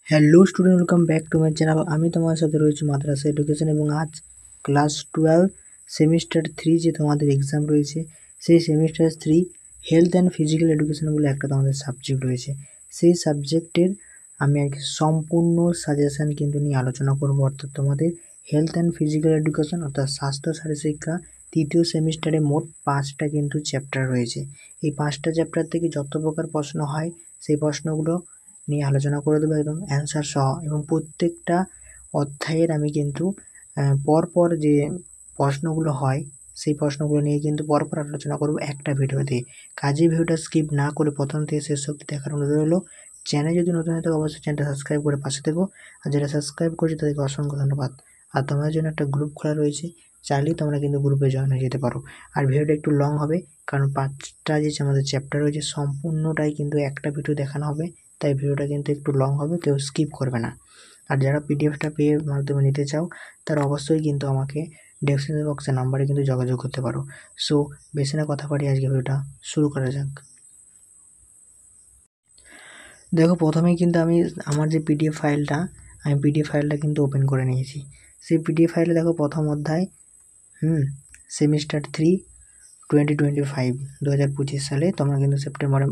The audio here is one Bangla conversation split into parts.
Hello student, welcome back to my channel. আমি তোমার সাথে রয়েছি মাদ্রাসা এডুকেশন এবং আজ ক্লাস 12 সেমিস্টার 3 যে তোমাদের এক্সাম রয়েছে, সেই semester 3 health and physical education বলে একটা তোমাদের সাবজেক্ট রয়েছে। সেই সাবজেক্টের আমি আর কি সম্পূর্ণ সাজেশান কিন্তু নিয়ে আলোচনা করবো। অর্থাৎ তোমাদের হেলথ অ্যান্ড ফিজিক্যাল এডুকেশন অর্থাৎ স্বাস্থ্য শারীরশিক্ষা তৃতীয় সেমিস্টারে মোট 5টা কিন্তু চ্যাপ্টার রয়েছে। এই 5টা চ্যাপ্টার থেকে যত প্রকার প্রশ্ন হয় সেই প্রশ্নগুলো নিয়ে আলোচনা করে দেবো একদম অ্যান্সার সহ, এবং প্রত্যেকটা অধ্যায়ের আমি কিন্তু পরপর যে প্রশ্নগুলো হয় সেই প্রশ্নগুলো নিয়ে কিন্তু পরপর আলোচনা করব একটা ভিডিওতে। কাজে ভিডিওটা স্কিপ না করে প্রথম থেকে শেষ অবধি দেখার অনুরোধ হলো। চ্যানেল যদি নতুন হয়ে থাকে অবশ্যই চ্যানেলটা সাবস্ক্রাইব করে পাশে থেকো, আর যারা সাবস্ক্রাইব করছে তাদেরকে অসংখ্য ধন্যবাদ। আর তোমাদের জন্য একটা গ্রুপ খোলা রয়েছে, চাইলেই তোমরা কিন্তু গ্রুপে জয়েন হয়ে যেতে পারো। আর ভিডিওটা একটু লং হবে, কারণ 5টা যে আমাদের চ্যাপ্টার রয়েছে সম্পূর্ণটাই কিন্তু একটা ভিডিও দেখানো হবে, তাই ভিডিওটা কিন্তু একটু লং হবে, কেউ স্কিপ করবে না। আর যারা পিডিএফটা পেয়ে মাধ্যমে নিতে চাও তারা অবশ্যই কিন্তু আমাকে ডেসক্রিপশন বক্সের নাম্বারে কিন্তু যোগাযোগ করতে পারো। সো বেশি না কথা পারি, আজকে ভিডিওটা শুরু করা যাক। দেখো, প্রথমেই কিন্তু আমি আমার যে পিডিএফ ফাইলটা কিন্তু ওপেন করে নিয়েছি। সেই পিডিএফ ফাইলে দেখো প্রথম অধ্যায় সেমিস্টার 3 2025 2025 সালে তোমরা কিন্তু সেপ্টেম্বরে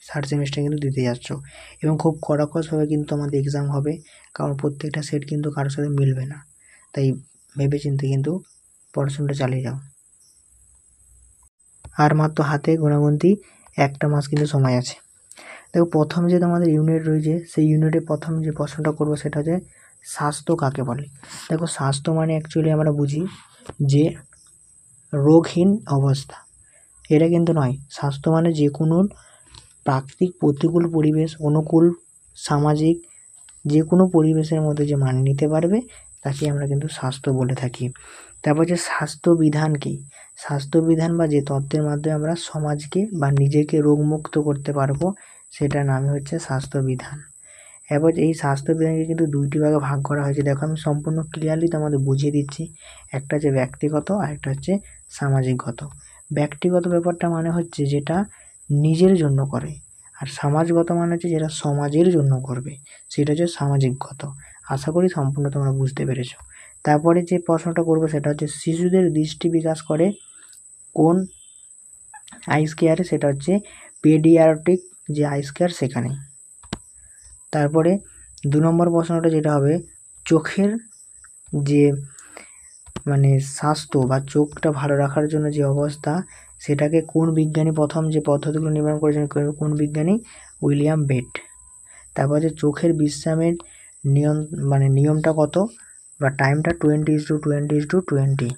থার্ড সেমিস্টার কিন্তু দিতে যাচ্ছ, এবং খুব কড়াকড়িভাবে কিন্তু আমাদের এক্সাম হবে, কারণ প্রত্যেকটা সেট কিন্তু কারোর সাথে মিলবে না। তাই ভেবেচিন্তে কিন্তু পড়াশোনাটা চালিয়ে যাও। আর মাত্র হাতে গোনাগুনতি একটা মাস কিন্তু সময় আছে। দেখো, প্রথম যে তোমাদের ইউনিট রয়েছে সেই ইউনিটে প্রথম যে প্রশ্নটা করবো সেটা হচ্ছে স্বাস্থ্য কাকে বলে। দেখো, স্বাস্থ্য মানে অ্যাকচুয়ালি আমরা বুঝি যে রোগহীন অবস্থা, এটা কিন্তু নয়। স্বাস্থ্য মানে যে কোনো প্রাকৃতিক প্রতিকূল পরিবেশ, অনুকূল সামাজিক যে কোনো পরিবেশের মধ্যে যে মানিয়ে নিতে পারবে তাকে আমরা কিন্তু স্বাস্থ্য বলে থাকি। তারপর যে স্বাস্থ্যবিধান কী, স্বাস্থ্যবিধান বা যে তত্ত্বের মাধ্যমে আমরা সমাজকে বা নিজেকে রোগমুক্ত করতে পারবো সেটার নামই হচ্ছে স্বাস্থ্যবিধান। এবার এই স্বাস্থ্যবিধানকে কিন্তু দুইটি ভাগে ভাগ করা হয়েছে। দেখো, আমি সম্পূর্ণ ক্লিয়ারলি তোমাদের বুঝিয়ে দিচ্ছি। একটা হচ্ছে ব্যক্তিগত আর একটা হচ্ছে সামাজিকগত। ব্যক্তিগত ব্যাপারটা মানে হচ্ছে যেটা নিজের জন্য করে, আর সমাজগত মানে হচ্ছে যেটা সমাজের জন্য করবে, সেটা হচ্ছে সামাজিকগত। আশা করি সম্পূর্ণ তোমরা বুঝতে পেরেছো। তারপরে যে প্রশ্নটা করবো সেটা হচ্ছে শিশুদের দৃষ্টি বিকাশ করে কোন আইস কেয়ারে, সেটা হচ্ছে পেডিয়াট্রিক যে আইস কেয়ার সেখানে। তারপরে 2 নম্বর প্রশ্নটা যেটা হবে চোখের যে মানে স্বাস্থ্য বা চোখটা ভালো রাখার জন্য যে অবস্থা, সেটাকে কোন বিজ্ঞানী প্রথম যে পদ্ধতিগুলো নির্মাণ করেছেন, কোন বিজ্ঞানী? William Bate. তারপর যে চোখের বিশ্রামের নিয়মটা কত বা টাইমটা 20:20:20।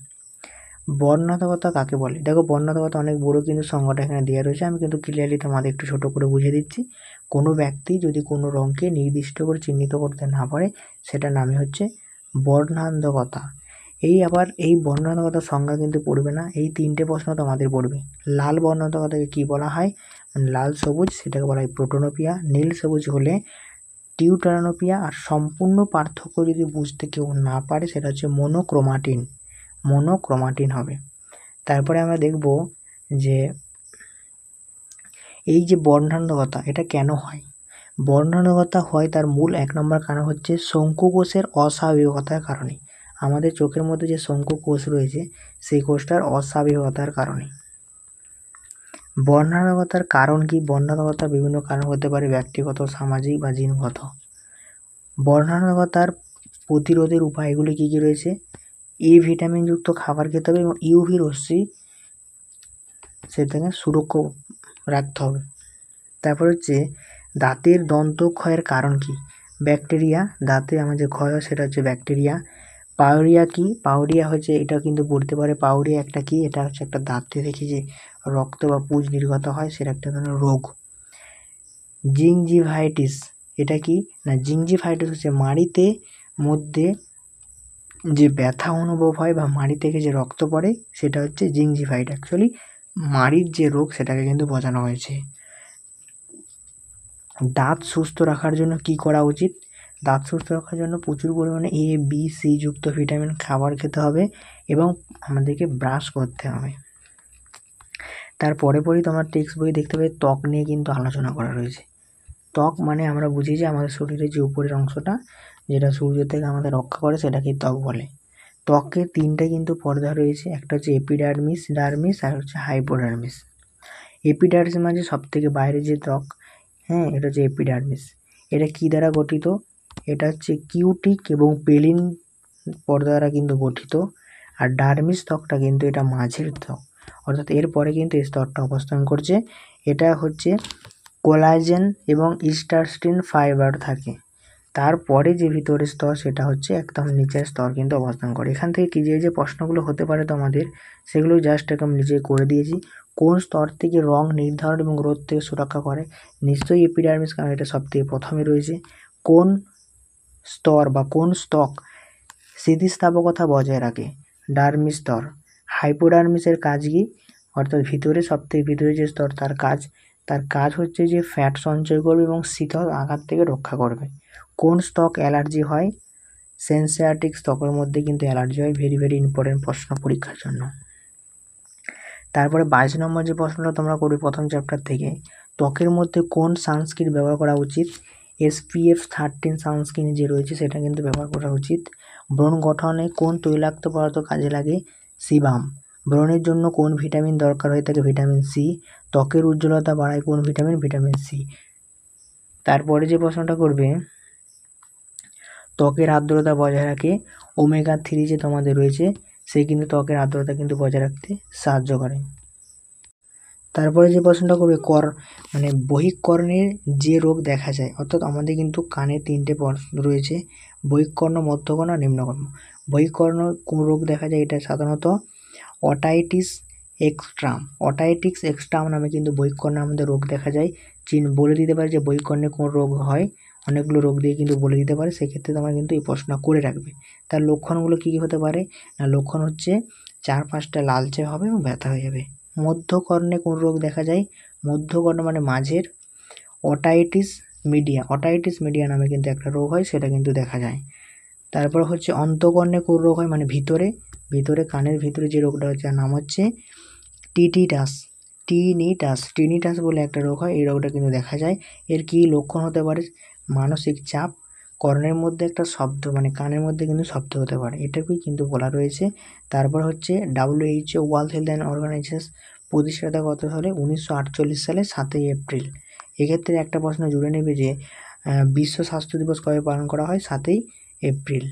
বর্ণাত্মকতা কাকে বলে? দেখো, বর্ণাত্মকতা অনেক বড় কিন্তু সংজ্ঞাটা এখানে দেওয়া রয়েছে, আমি কিন্তু ক্লিয়ারলি তোমাদের একটু ছোটো করে বুঝিয়ে দিচ্ছি। কোনো ব্যক্তি যদি কোনো রঙকে নির্দিষ্ট করে চিহ্নিত করতে না পারে সেটার নামই হচ্ছে বর্ণান্ধকতা। এই বর্ণান্ধকতার সংজ্ঞা কিন্তু পড়বে না, এই 3টে প্রশ্ন তোমাদের পড়বে। লাল বর্ণান্ধকতাকে কী বলা হয়? লাল সবুজ সেটাকে বলা হয় প্রোটোনোপিয়া, নীল সবুজ হলে টিউটারানোপিয়া, আর সম্পূর্ণ পার্থক্য যদি বুঝতে কেউ না পারে সেটা হচ্ছে মোনোক্রোমাটিন হবে। তারপরে আমরা দেখব যে এই যে বর্ণান্ধকতা এটা কেন হয়। বর্ণান্ধকতা হয় তার মূল 1 নম্বর কারণ হচ্ছে শঙ্কু কোষের অস্বাভাবিকতার কারণে। আমাদের চোখের মধ্যে যে শঙ্কু কোষ রয়েছে সেই কোষটার অস্বাভাবিকতার কারণে। বর্ণান্ধকতার কারণ কি? বর্ণান্ধকতার বিভিন্ন কারণ হতে পারে, ব্যক্তিগত, সামাজিক বা জিনগত। বর্ণান্ধকতার প্রতিরোধের উপায়গুলি কী কী রয়েছে? এ ভিটামিনযুক্ত খাবার খেতে হবে এবং ইউভি রশ্মি সেটাকে সুরক্ষা রাখতে হবে। তারপর হচ্ছে দাঁতের দন্তক্ষয়ের কারণ কি? ব্যাকটেরিয়া। দাঁতে আমার যে ক্ষয় হয় সেটা হচ্ছে ব্যাকটেরিয়া। পাউরিয়া কি? পাউরিয়া হচ্ছে, এটা কিন্তু পড়তে পারে, পাউরিয়া একটা কি? এটা হচ্ছে একটা দাঁতে দেখি যে রক্ত বা পুঁজ নির্গত হয়, সেটা একটা ধরনের রোগ। জিঞ্জিভাইটিস এটা কি না? জিঞ্জিভাইটিস হচ্ছে মাড়িতে মধ্যে যে ব্যথা অনুভব হয় বা মাড়ি থেকে যে রক্ত পড়ে সেটা হচ্ছে জিঞ্জিভাইট। অ্যাকচুয়ালি মাড়ির যে রোগ সেটাকে কিন্তু বোঝানো হয়েছে। দাঁত সুস্থ রাখার জন্য কি করা উচিত? দাঁত সুস্থ রাখার জন্য প্রচুর পরিমাণে এ বি সি যুক্ত ভিটামিন খাবার খেতে হবে এবং আমাদেরকে ব্রাশ করতে হবে। তারপরেই তোমার টেক্সট বই দেখতে পাবে ত্বক নিয়ে কিন্তু আলোচনা করা রয়েছে। ত্বক মানে আমরা বুঝি যে আমাদের শরীরের যে উপরের অংশটা যেটা সূর্য থেকে আমাদের রক্ষা করে সেটাকেই ত্বক বলে। ত্বকের তিনটে কিন্তু পর্দা রয়েছে, একটা হচ্ছে এপিডার্মিস, ডার্মিস আর হচ্ছে হাইপোডার্মিস। এপিডার্মিস মানে সব থেকে বাইরে যে ত্বক, হ্যাঁ, এটা হচ্ছে এপিডার্মিস। এটা কী দ্বারা গঠিত? এটা হচ্ছে কিউটিক এবং পেলিন পর্দা দ্বারা কিন্তু গঠিত। আর ডার্মিস ত্বকটা কিন্তু এটা মাঝের ত্বক, অর্থাৎ এরপরে কিন্তু এই স্তরটা অবস্থান করছে। এটা হচ্ছে কোলাজেন এবং ইলাস্টিন ফাইবার থাকে। তারপরে যে ভিতরের স্তর সেটা হচ্ছে একদম নিচের স্তর কিন্তু অবস্থান করে। এখান থেকে কি যে প্রশ্নগুলো হতে পারে তোমাদের, সেগুলো জাস্ট একদম নিজে করে দিয়েছি। কোন স্তর থেকে রং নির্ধারণ এবং রোদ থেকে সুরক্ষা করে? নিশ্চয়ই এপিডার্মিস, কারণ এটা সব থেকে প্রথমে রয়েছে। কোন স্তর বা কোন স্তক স্থিতিস্থাপকতা বজায় রাখে? ডার্মিস স্তর। হাইপোডার্মিসের কাজ কি? অর্থাৎ ভিতরে সবথেকে ভিতরে যে স্তর তার কাজ হচ্ছে যে ফ্যাট সঞ্চয় করবে এবং শীতল আঘাত থেকে রক্ষা করবে। কোন স্তক অ্যালার্জি হয়? সেন্সিয়াটিক স্তকের মধ্যে কিন্তু অ্যালার্জি হয়। ভেরি ভেরি ইম্পর্টেন্ট প্রশ্ন পরীক্ষার জন্য। তারপরে 22 নম্বর যে প্রশ্নটা তোমরা করবে প্রথম চ্যাপ্টার থেকে, ত্বকের মধ্যে কোন সানস্ক্রিন ব্যবহার করা উচিত? SPF 13 সানস্ক্রিন যে রয়েছে সেটা কিন্তু ব্যবহার করা উচিত। ব্রণ গঠনে কোন তৈলাক্ত পদার্থ কাজে লাগে? সিবাম। ব্রণের জন্য কোন ভিটামিন দরকার হয়ে থাকে? Vitamin C. ত্বকের উজ্জ্বলতা বাড়ায় কোন ভিটামিন? Vitamin C. তারপরে যে প্রশ্নটা করবে, ত্বকের আর্দ্রতা বজায় রাখে ওমেগা 3 যে তোমাদের রয়েছে, সে কিন্তু ত্বকের আর্দ্রতা কিন্তু বজায় রাখতে সাহায্য করে। তারপরে যে প্রশ্নটা করবে বহিঃকর্ণের যে রোগ দেখা যায়, অর্থাৎ আমাদের কিন্তু কানে তিনটে রয়েছে, বহিঃকর্ণ, মধ্যকর্ণ আর নিম্নকর্ণ। বহিঃকর্ণ কোন রোগ দেখা যায়? এটা সাধারণত অটাইটিস এক্সট্রাম। অটাইটিস এক্সট্রাম নামে কিন্তু বহিঃকর্ণে আমাদের রোগ দেখা যায়। বলে দিতে পারে যে বহিঃকর্ণে কোন রোগ হয়, অনেকগুলো রোগ দিয়ে কিন্তু বলে দিতে পারে। সেক্ষেত্রে তোমরা কিন্তু এই প্রশ্নটা করে রাখবে। তার লক্ষণগুলো কী কী হতে পারে? না, লক্ষণ হচ্ছে 4-5টা লালচে হবে এবং ব্যথা হয়ে যাবে। মধ্যকর্ণে কোন রোগ দেখা যায়? মধ্যকর্ণ মানে মাঝের, অটাইটিস মিডিয়া। অটাইটিস মিডিয়া নামে কিন্তু একটা রোগ হয়, সেটা কিন্তু দেখা যায়। তারপর হচ্ছে অন্তঃকর্ণে কোন রোগ হয়? মানে ভিতরে কানের ভিতরে যে রোগটা হচ্ছে তার নাম হচ্ছে টিনিটাস। টিনিটাস বলে একটা রোগ হয়, এই রোগটা কিন্তু দেখা যায়। এর কি লক্ষণ হতে পারে? মানসিক চাপ, কর্ণের মধ্যে একটা শব্দ, মানে কানের মধ্যে কিন্তু শব্দ হতে পারে, এটাকেই কিন্তু বলা রয়েছে। তারপর হচ্ছে WHO world health and organization প্রতিষ্ঠাতা কত সালে? 1948 সালে 7 এপ্রিল। এক্ষেত্রে একটা প্রশ্ন জুড়ে নেবে যে বিশ্ব স্বাস্থ্য দিবস কবে পালন করা হয়? 7 এপ্রিল।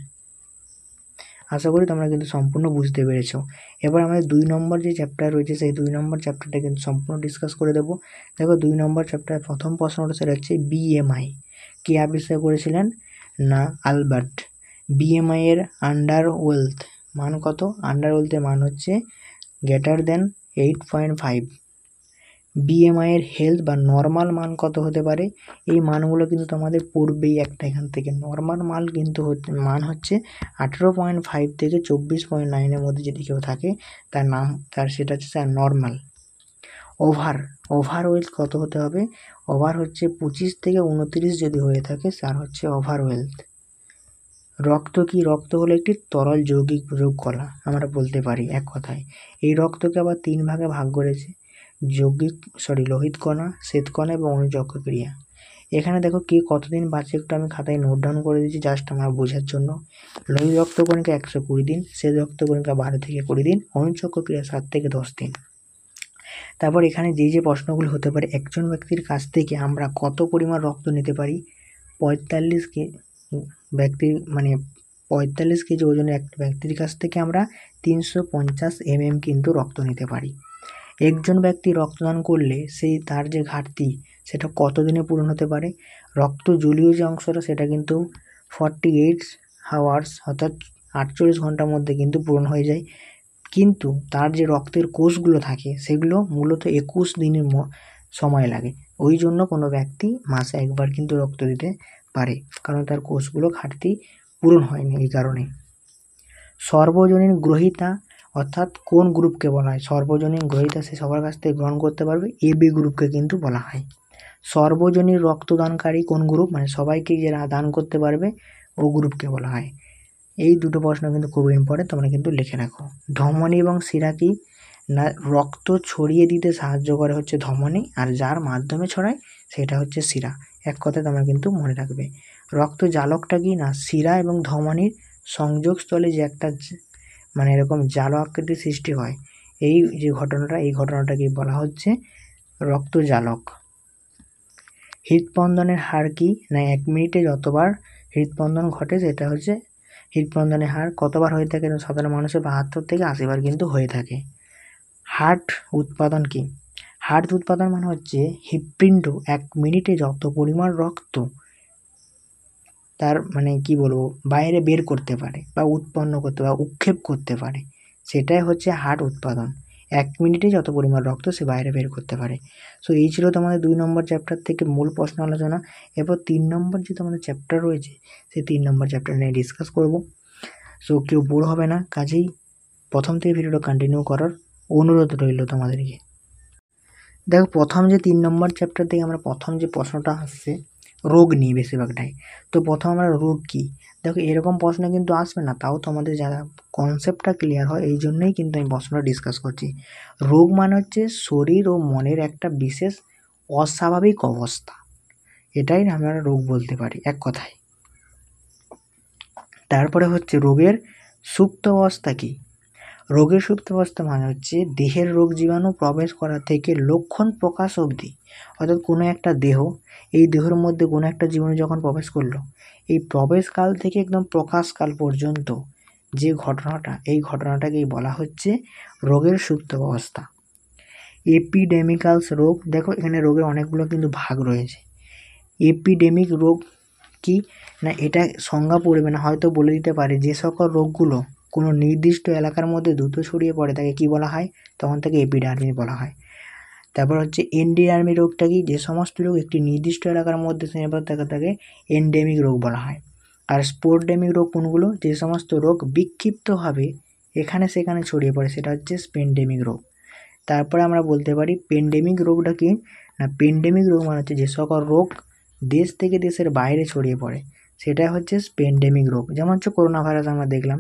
আশা করি তোমরা কিন্তু সম্পূর্ণ বুঝতে পেরেছো। এবার আমাদের 2 নম্বর যে চ্যাপ্টার রয়েছে সেই 2 নম্বর চ্যাপ্টারটা কিন্তু সম্পূর্ণ ডিসকাস করে দেবো। দেখো 2 নম্বর চ্যাপ্টার প্রথম প্রশ্নটা সেটা হচ্ছে BMI। কে আবিষ্কার করেছিলেন? না, আলবার্ট। BMI এর আন্ডারওয়েলথ মান কত? আন্ডারওয়েলথের মান হচ্ছে গ্রেটার দেন 8.5। BMI এর হেলথ বা নর্মাল মান কত হতে পারে? এই মানগুলো কিন্তু তোমাদের পড়বেই একটা এখান থেকে। নর্মাল মান কিন্তু মান হচ্ছে 18.5 থেকে 24.9 মধ্যে যদি কেউ থাকে সেটা হচ্ছে নর্মাল। ওভারওয়েলথ কত হতে হবে? ওভার হচ্ছে 25 থেকে 29 যদি হয়ে থাকে তার হচ্ছে ওভারওয়েলথ। রক্ত কি? রক্ত হলো একটি তরল যৌগিক রূপকলা, আমরা বলতে পারি এক কথায়। এই রক্তকে আবার 3 ভাগে ভাগ করেছে, লোহিত কণা, শ্বেত কণা এবং অনুচক্র ক্রিয়া। এখানে দেখো কে কতদিন বাঁচে একটু আমি খাতায় নোট ডাউন করে দিচ্ছি জাস্ট আমার বোঝার জন্য। লোহিত রক্তকণিকা 120 দিন, শ্বেত রক্তকণিকা 12 থেকে 20 দিন, অনুচক্র ক্রিয়া 7 থেকে 10 দিন। তারপর এখানে যে প্রশ্নগুলো হতে পারে, একজন ব্যক্তির কাছ থেকে আমরা কত পরিমাণ রক্ত নিতে পারি? 45 কেজি ওজনের এক ব্যক্তির কাছ থেকে আমরা 350 mm কিন্তু রক্ত নিতে পারি। একজন ব্যক্তি রক্তদান করলে তার যে ঘাটতি সেটা কতদিনে পূরণ হতে পারে? রক্ত জলীয় যে অংশটা সেটা কিন্তু 48 আওয়ার্স অর্থাৎ 48 ঘন্টার মধ্যে কিন্তু পূরণ হয়ে যায়। কিন্তু তার যে রক্তের কোষগুলো থাকে সেগুলো মূলত 21 দিনের সময় লাগে। ওই জন্য কোনো ব্যক্তি মাসে একবার কিন্তু রক্ত দিতে পারে, কারণ তার কোষগুলো ঘাটতি পূরণ হয়নি এই কারণে। সর্বজনীন গ্রহীতা অর্থাৎ কোন গ্রুপকে বলা হয়? সর্বজনীন গ্রহীতা সে সবার কাছ থেকে গ্রহণ করতে পারবে, AB গ্রুপকে কিন্তু বলা হয়। সর্বজনীন রক্তদানকারী কোন গ্রুপ? মানে সবাইকে যারা দান করতে পারবে ও গ্রুপকে বলা হয়। এই দুটো প্রশ্ন কিন্তু খুব ইম্পর্টেন্ট, তোমরা কিন্তু লিখে রাখো। ধমনী এবং শিরা কি? না, রক্ত ছড়িয়ে দিতে সাহায্য করে হচ্ছে ধমনী, আর যার মাধ্যমে ছড়ায় সেটা হচ্ছে শিরা। এক কথায় তোমরা কিন্তু মনে রাখবে। রক্ত জালকটা কি না, শিরা এবং ধমনির সংযোগস্থলে যে একটা মানে এরকম জালো আকৃতির সৃষ্টি হয়, এই যে ঘটনাটা, এই ঘটনাটাকে বলা হচ্ছে রক্ত জালক। হৃদস্পন্দনের হার কি না, 1 মিনিটে যতবার হৃদস্পন্দন ঘটে সেটা হচ্ছে হৃদস্পন্দনের হার কতবার হয়ে থাকে, সাধারণ মানুষের 72 থেকে 80 বার কিন্তু হয়ে থাকে। হার্ট উৎপাদন কি, হার্ট উৎপাদন মানে হচ্ছে হৃৎপিণ্ড 1 মিনিটে যত পরিমাণ রক্ত তার মানে কি বলবো বাইরে বের করতে পারে বা উৎপন্ন করতে বা উৎক্ষেপ করতে পারে, সেটাই হচ্ছে হার্ট উৎপাদন। 1 মিনিটে যত পরিমাণ রক্ত সে বাইরে বের করতে পারে। সো এই ছিল তোমাদের 2 নম্বর চ্যাপ্টার থেকে মূল প্রশ্ন আলোচনা। এরপর 3 নম্বর যে তোমাদের চ্যাপ্টার রয়েছে সেই 3 নম্বর চ্যাপ্টার নিয়ে ডিসকাস করব। সো কেউ বোর হবে না, কাজেই প্রথম থেকে ভিডিওটা কন্টিনিউ করার অনুরোধ রইল তোমাদেরকে। দেখো প্রথম যে 3 নম্বর চ্যাপ্টার থেকে আমরা প্রথম যে প্রশ্নটা আসছে রোগ নিয়ে বেশিরভাগটাই। তো প্রথম আমরা রোগ কী, দেখো এরকম প্রশ্ন কিন্তু আসবে না, তাও তোমাদের যারা কনসেপ্টটা ক্লিয়ার হয় এই জন্যই কিন্তু আমি প্রশ্নটা ডিসকাস করছি। রোগ মানে হচ্ছে শরীর ও মনের একটা বিশেষ অস্বাভাবিক অবস্থা, এটাই আমরা রোগ বলতে পারি এক কথায়। তারপরে হচ্ছে রোগের সুপ্ত অবস্থা কী, রোগের সুপ্তাবস্থা মানে হচ্ছে দেহের রোগ জীবাণু প্রবেশ করা থেকে লক্ষণ প্রকাশ অবধি, অর্থাৎ কোনো একটা দেহ, এই দেহের মধ্যে কোনো একটা জীবাণু যখন প্রবেশ করলো, এই প্রবেশকাল থেকে একদম প্রকাশকাল পর্যন্ত যে ঘটনাটা, এই ঘটনাটাকেই বলা হচ্ছে রোগের সুপ্তাবস্থা। এপিডেমিক্যালস রোগ, দেখো এখানে রোগের অনেকগুলো কিন্তু ভাগ রয়েছে। এপিডেমিক রোগ কি না, এটা সংজ্ঞা পড়বে না, হয়তো বলে দিতে পারে যে সকল রোগগুলো কোনো নির্দিষ্ট এলাকার মধ্যে দ্রুত ছড়িয়ে পড়ে তাকে কি বলা হয়, তখন তাকে এপিডার্মি বলা হয়। তারপর হচ্ছে এন্ডিডার্মি রোগটা কি, যে সমস্ত রোগ একটি নির্দিষ্ট এলাকার মধ্যে সীমাবদ্ধ থাকে তাকে এন্ডেমিক রোগ বলা হয়। আর স্পোরডেমিক রোগ কোনগুলো, যে সমস্ত রোগ বিক্ষিপ্তভাবে এখানে সেখানে ছড়িয়ে পড়ে সেটা হচ্ছে স্পেন্ডেমিক রোগ। তারপরে আমরা বলতে পারি পেন্ডেমিক রোগটা কি না, পেন্ডেমিক রোগ মানে হচ্ছে যে সকল রোগ দেশ থেকে দেশের বাইরে ছড়িয়ে পড়ে সেটা হচ্ছে পেন্ডেমিক রোগ। যেমন হচ্ছে করোনা ভাইরাস আমরা দেখলাম।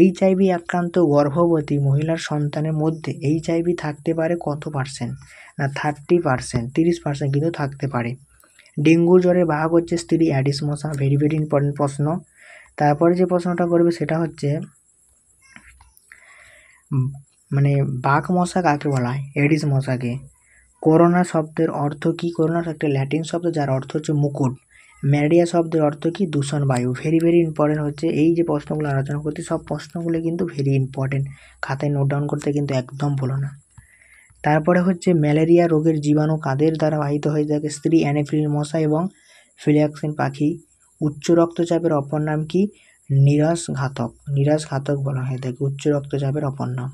এইচআইভি আক্রান্ত গর্ভবতী মহিলার সন্তানের মধ্যে এইচআইভি থাকতে পারে কত পার্সেন্ট না, 30%, 30% কিন্তু থাকতে পারে। ডেঙ্গু জ্বরের বাহক হচ্ছে স্ত্রী অ্যাডিস মশা, ভেরি ভেরি ইম্পর্টেন্ট প্রশ্ন। তারপরে যে প্রশ্নটা করবে সেটা হচ্ছে মানে বাঘ মশা কাকে বলা হয়, এডিস মশাকে। করোনা শব্দের অর্থ কী, করোনা একটা ল্যাটিন শব্দ যার অর্থ হচ্ছে মুকুট। ম্যালেরিয়া শব্দের অর্থ কী, দূষণ বায়ু। ভেরি ভেরি ইম্পর্টেন্ট হচ্ছে এই যে প্রশ্নগুলো আলোচনা করছি, সব প্রশ্নগুলো কিন্তু ভেরি ইম্পর্টেন্ট, খাতায় নোট ডাউন করতে কিন্তু একদম ভুলো না। তারপরে হচ্ছে ম্যালেরিয়া রোগের জীবাণু কাদের দ্বারা বাহিত হয়ে থাকে, স্ত্রী অ্যানোফিলিস মশা এবং ফিলিয়াক্সিন পাখি। উচ্চ রক্তচাপের অপর নাম কি, নিরাশঘাতক, নিরাশঘাতক বলা হয় থাকে উচ্চ রক্তচাপের অপর নাম।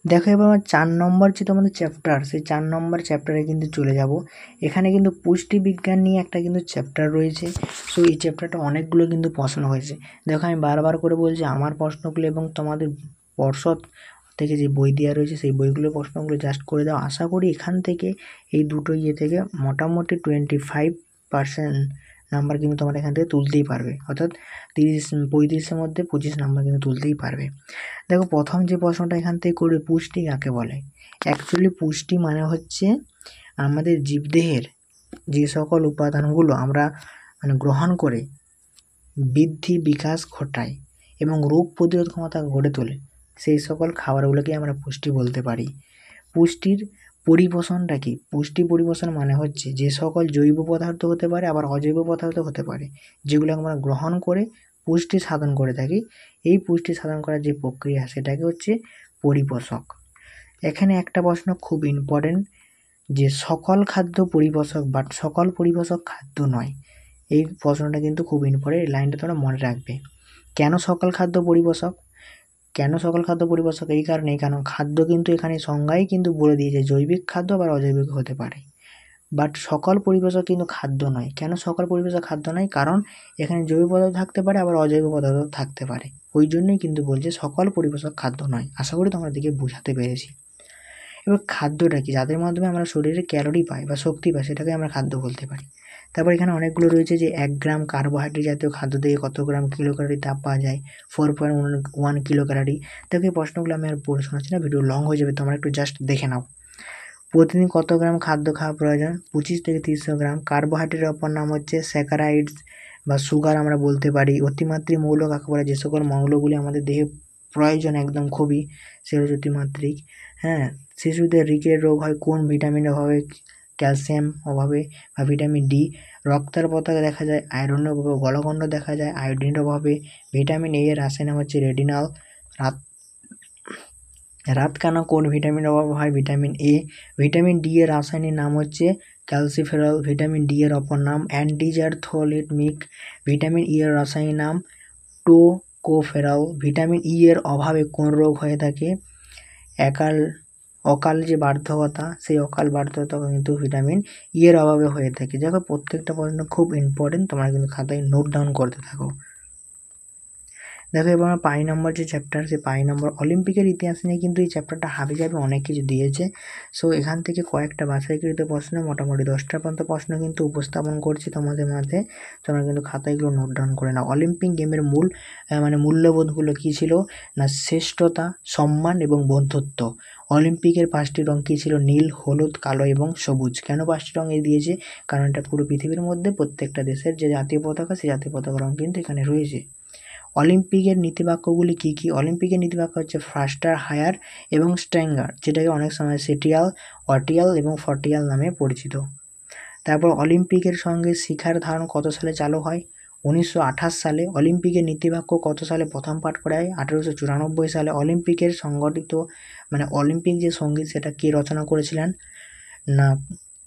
দেখো এবার আমার 4 নম্বর যে তোমাদের চ্যাপ্টার, সেই 4 নম্বর চ্যাপ্টারে কিন্তু চলে যাব। এখানে কিন্তু পুষ্টিবিজ্ঞান নিয়ে একটা কিন্তু চ্যাপ্টার রয়েছে। সো এই চ্যাপ্টারটা অনেকগুলো কিন্তু প্রশ্ন হয়েছে। দেখো আমি বারবার করে বলছি আমার প্রশ্নগুলো এবং তোমাদের পর্ষদ থেকে যে বই দেওয়া রয়েছে সেই বইগুলোর প্রশ্নগুলো জাস্ট করে দাও। আশা করি এখান থেকে এই দুটো থেকে মোটামুটি 25% নাম্বার কিন্তু তোমরা এখান থেকে তুলতেই পারবে, অর্থাৎ 35-এর মধ্যে 25 নাম্বার কিন্তু তুলতেই পারবে। দেখো প্রথম যে প্রশ্নটা এখান থেকে করবে, পুষ্টি কাকে বলে। অ্যাকচুয়ালি পুষ্টি মানে হচ্ছে আমাদের জীবদেহের যে সকল উপাদানগুলো আমরা মানে গ্রহণ করে বৃদ্ধি বিকাশ ঘটায় এবং রোগ প্রতিরোধ ক্ষমতা গড়ে তোলে, সেই সকল খাবারগুলোকে আমরা পুষ্টি বলতে পারি। পুষ্টির পরিপোষণটা কি, পুষ্টি পরিপোষণ মানে হচ্ছে যে সকল জৈব পদার্থ হতে পারে আবার অজৈব পদার্থ হতে পারে, যেগুলো আমরা গ্রহণ করে পুষ্টি সাধন করে থাকি, এই পুষ্টি সাধন করার যে প্রক্রিয়া সেটাকে হচ্ছে পরিপোষক। এখানে একটা প্রশ্ন খুব ইম্পর্টেন্ট, যে সকল খাদ্য পরিপোষক বাট সকল পরিপোষক খাদ্য নয়, এই প্রশ্নটা কিন্তু খুব ইম্পর্টেন্ট, এই লাইনটা তোমরা মনে রাখবে। কেন সকল খাদ্য পরিপোষক, কেন সকল খাদ্য পরিপোষক, এই কারণেই, কারণ খাদ্য কিন্তু এখানে সংজ্ঞাই কিন্তু বলে দিয়েছে জৈবিক খাদ্য আবার অজৈবিক হতে পারে, বাট সকল পরিপোষক কিন্তু খাদ্য নয়। কেন সকল পরিপোষক খাদ্য নয়, কারণ এখানে জৈব পদার্থ থাকতে পারে আবার অজৈব পদার্থ থাকতে পারে, ওই জন্যই কিন্তু বলছে সকল পরিপোষক খাদ্য নয়। আশা করি তোমরা দিকে বোঝাতে পেরেছি। এবার খাদ্যটা কি, যাদের মাধ্যমে আমরা শরীরে ক্যালোরি পাই বা শক্তি পাই সেটাকে আমরা খাদ্য বলতে পারি। তারপর এখানে অনেকগুলো রয়েছে, যে 1 গ্রাম কার্বোহাইড্রেট জাতীয় খাদ্য থেকে কত গ্রাম কিলোক্যালোরি তাপ পাওয়া যায়, 4.1 কিলোক্যালোরি। দেখো এই প্রশ্নগুলো আমি আর পড়ে শোনাচ্ছি না, ভিডিও লং হয়ে যাবে, তোমরা একটু জাস্ট দেখে নাও। প্রতিদিন কত গ্রাম খাদ্য খাওয়া প্রয়োজন? 25 থেকে 300 গ্রাম। কার্বোহাইড্রেটের অপর নাম হচ্ছে স্যাকারাইডস বা সুগার আমরা বলতে পারি। অতিমাত্রিক মৌল কাকে বলে? যে সকল মৌলগুলি আমাদের দেহে প্রয়োজন একদম খুবই, সেগুলো হচ্ছে অতিমাত্রিক। হ্যাঁ, শিশুদের রিকেট রোগ হয় কোন ভিটামিনের অভাবে? ক্যালসিয়াম অভাবে বা ভিটামিন ডি। রক্তের পতাকা দেখা যায় আয়রনের অভাবে। গলগণ্ড দেখা যায় আয়োডিনের অভাবে। ভিটামিন এ এর রাসায়নিক নাম হচ্ছে রেটিনল। রাতকানা কোন ভিটামিনের অভাবে হয়? Vitamin A. ভিটামিন ডি এর রাসায়নিক নাম হচ্ছে ক্যালসিফেরল। ভিটামিন ডি এর অপর নাম অ্যান্টিজারথোলিটমিক। ভিটামিন ই এর রাসায়নিক নাম টোকোফেরল। ভিটামিন ই এর অভাবে কোন রোগ হয়ে থাকে? অকাল যে বার্ধক্যতা, সেই অকাল বার্ধক্যতা কিন্তু ভিটামিন ই এর অভাবে হয়ে থাকে। দেখো প্রত্যেকটা প্রশ্ন খুব ইম্পর্টেন্ট, তোমরা কিন্তু খাতায় নোট ডাউন করতে থাকো। দেখো এবার আমার 5 নম্বর যে চ্যাপ্টার, সেই 5 নম্বর অলিম্পিকের ইতিহাস নিয়ে কিন্তু এই চ্যাপ্টারটা হাবিজাবি অনেক কিছু দিয়েছে। সো এখান থেকে কয়েকটা বাছাইকৃত প্রশ্ন, মোটামুটি 10টা পর্যন্ত প্রশ্ন কিন্তু উপস্থাপন করছি তোমাদের মাঝে। তোমরা কিন্তু খাতায়গুলো নোট ডাউন করে নাও। অলিম্পিক গেমের মূল্যবোধগুলো কী ছিল? না শ্রেষ্ঠতা, সম্মান এবং বন্ধুত্ব। অলিম্পিকের 5টি রং কী ছিল? নীল, হলুদ, কালো এবং সবুজ। কেন 5টি রং দিয়েছে? কারণ এটা পুরো পৃথিবীর মধ্যে প্রত্যেকটা দেশের যে জাতীয় পতাকা, সেই জাতীয় পতাকা রং কিন্তু এখানে রয়েছে। অলিম্পিকের নীতিবাক্যগুলি কী কী? অলিম্পিকের নীতিবাক্য হচ্ছে ফাস্টার, হায়ার এবং স্ট্রঙ্গার, যেটাকে অনেক সময় সেটিয়াল, অটিয়াল এবং ফর্টিয়াল নামে পরিচিত। তারপর অলিম্পিকের সঙ্গে শিক্ষার ধারণ কত সালে চালু হয়? 1928 সালে। অলিম্পিকের নীতিবাক্য কত সালে প্রথম পাঠ করা হয়? 1894 সালে। অলিম্পিকের সংগঠিত অলিম্পিক যে সঙ্গীত, সেটা কে রচনা করেছিলেন? না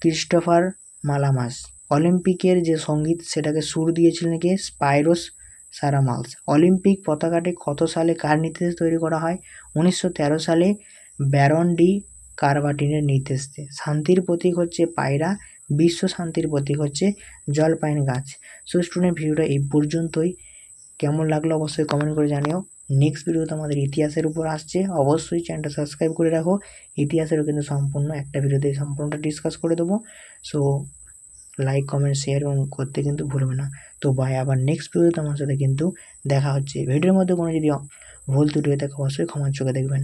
ক্রিস্টোফার মালামাস। অলিম্পিকের যে সঙ্গীত, সেটাকে সুর দিয়েছিলেন কে? স্পাইরোস সারামালস। অলিম্পিক পতাকাটি কত সালে কার নির্দেশে তৈরি করা হয়? 1913 সালে ব্যারন ডি কারবাটিনের নির্দেশে। শান্তির প্রতীক হচ্ছে পায়রা, বিশ্ব শান্তির প্রতীক হচ্ছে জলপাইন গাছ। সো স্টুডেন্ট, ভিডিওটা এই পর্যন্তই। কেমন লাগলো অবশ্যই কমেন্ট করে জানিও। নেক্সট ভিডিওতে আমাদের ইতিহাসের উপর আসছে, অবশ্যই চ্যানেলটা সাবস্ক্রাইব করে রাখো। ইতিহাসেরও কিন্তু সম্পূর্ণ একটা ভিডিওতে সম্পূর্ণটা ডিসকাস করে দেবো। সো লাইক, কমেন্ট, শেয়ার এবং করতে কিন্তু ভুলবে না। তো বাই, আবার নেক্সট ভিডিওতে আমার সাথে কিন্তু দেখা হচ্ছে। ভিডিওর মধ্যে কোনো যদি ভুল ত্রুটি হয়ে থাকে অবশ্যই ক্ষমার চোখে দেখবেন।